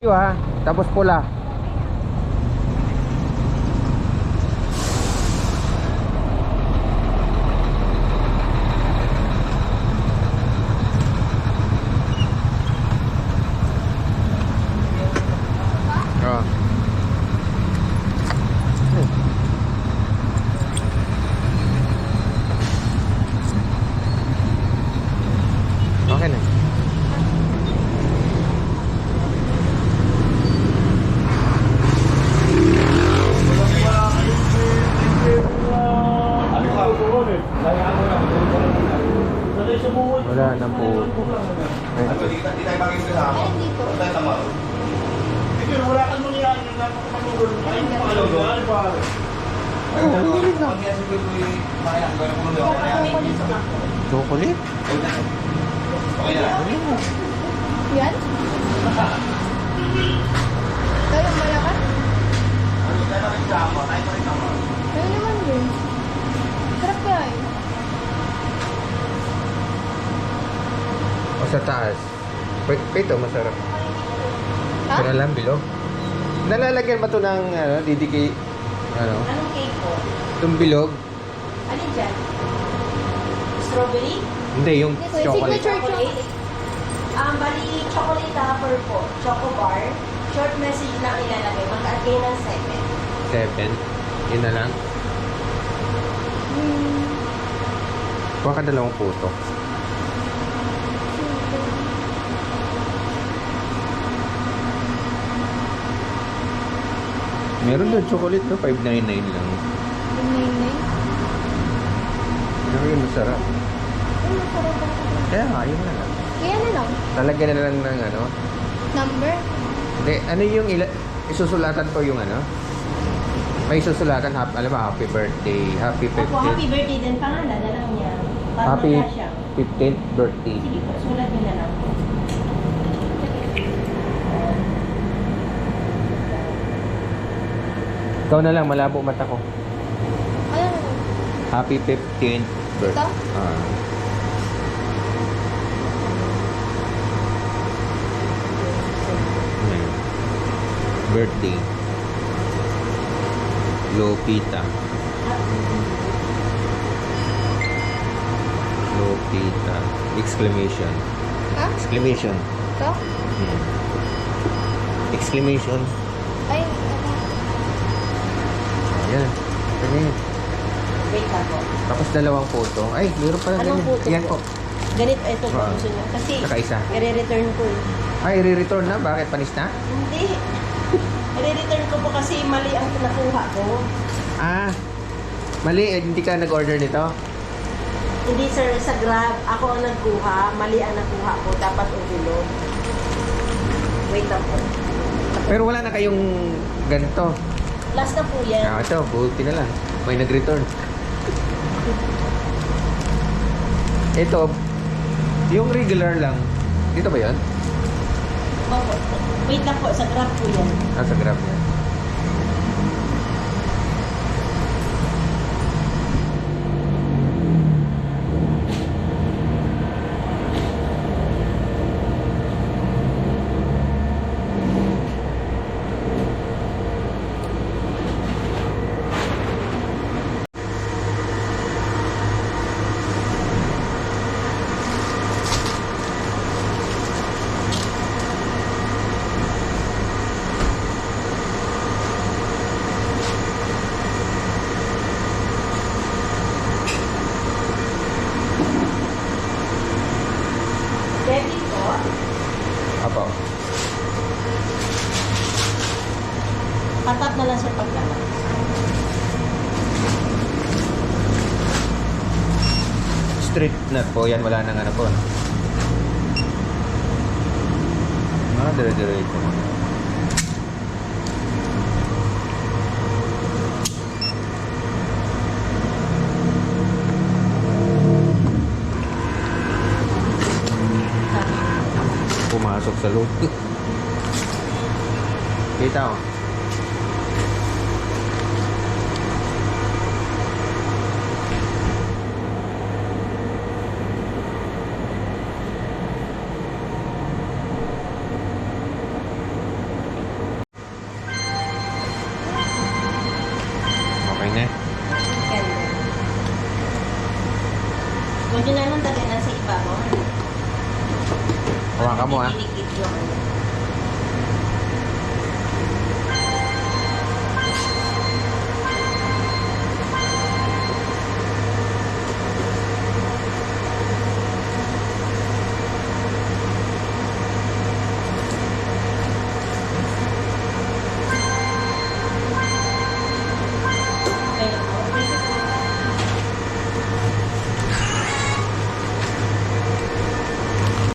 Ha, tapos pula. Oh. Okay na. Wala na po. Di tayo makikita dito. Tayo tama. Wala kang mangyayari na napakamanulog. Ay, pangalolo. Ano ba? Ay, nanginig na. Pag yasa ko yung makina, gano'n ko nung Chocolate? Okay na. Yan? Tayo ang malakas? Ano tayo makikita? Tayo makikita. Tayo naman yun. Sarap kaya yun. O sa taas? Ito, masarap. Ha? Pero lang, bilog. Nalalagyan ba ito ng DDK? Ano? Anong cake po? Itong bilog? Alin dyan? Strawberry? Hindi, yung Ito, chocolate. signature Chocolate? Bali, chocolate wrapper po. Choco bar. Short message lang ilalagay. Mag-add kayo ng 7. 7. Yun na lang. Kuha ka dalawang puto. Meron doon chocolate, no? 599 lang. Pero yun, masarap. Ay, masarap ang sarap. Kaya nga, yun na lang. Kaya na lang. Talagyan na lang ng ano. Number? Hindi, ano yung isusulatan ko yung ano? May susulatan, alam mo, happy birthday, happy 15th. Opo, happy birthday din pangalan na lang niya. Para Happy magkasya. 15th birthday. Sige po, sulat niyo na lang. Ikaw na lang, malabo mata ko. Ano na lang? Happy 15th birthday. Ito? Ah. Ayan. Birthday. Lopita. Lopita. Exclamation. Ha? Exclamation. Ito? Hmm. Exclamation. Ay, ano? Ayan. Ayan. Wait lang po. Tapos dalawang photo. Ay, meron pala Anong ganyan. photo Yan po? po. Ganito, ito po Ah. gusto niyo. Kasi, Nakaisa. i-return ko eh. Ay, re-return na? Bakit? Panis na? Hindi. I-return ko po kasi mali ang nakuha ko. Ah, mali. Hindi ka nag-order nito? Hindi sir, sa Grab, ako ang nagkuha. Mali ang nakuha ko. Dapat ugulo. Wait lang po. Pero wala na kayong ganito. Last na po yan. Ah, ito, buti na lang. May nag-return. Ito, yung regular lang. Dito ba yan? Opo. Wait lang po, sa Grab po yan. Ah, sa Grab yan. Debit po. Apo. Patat na lang sa pagkakas. Street nut po. Yan, wala nang ano po. No? Ah, dire-diretso. Pumasok sa loob. Kita oh. Hawakan mo, ah. Hindi dinikit yung ano.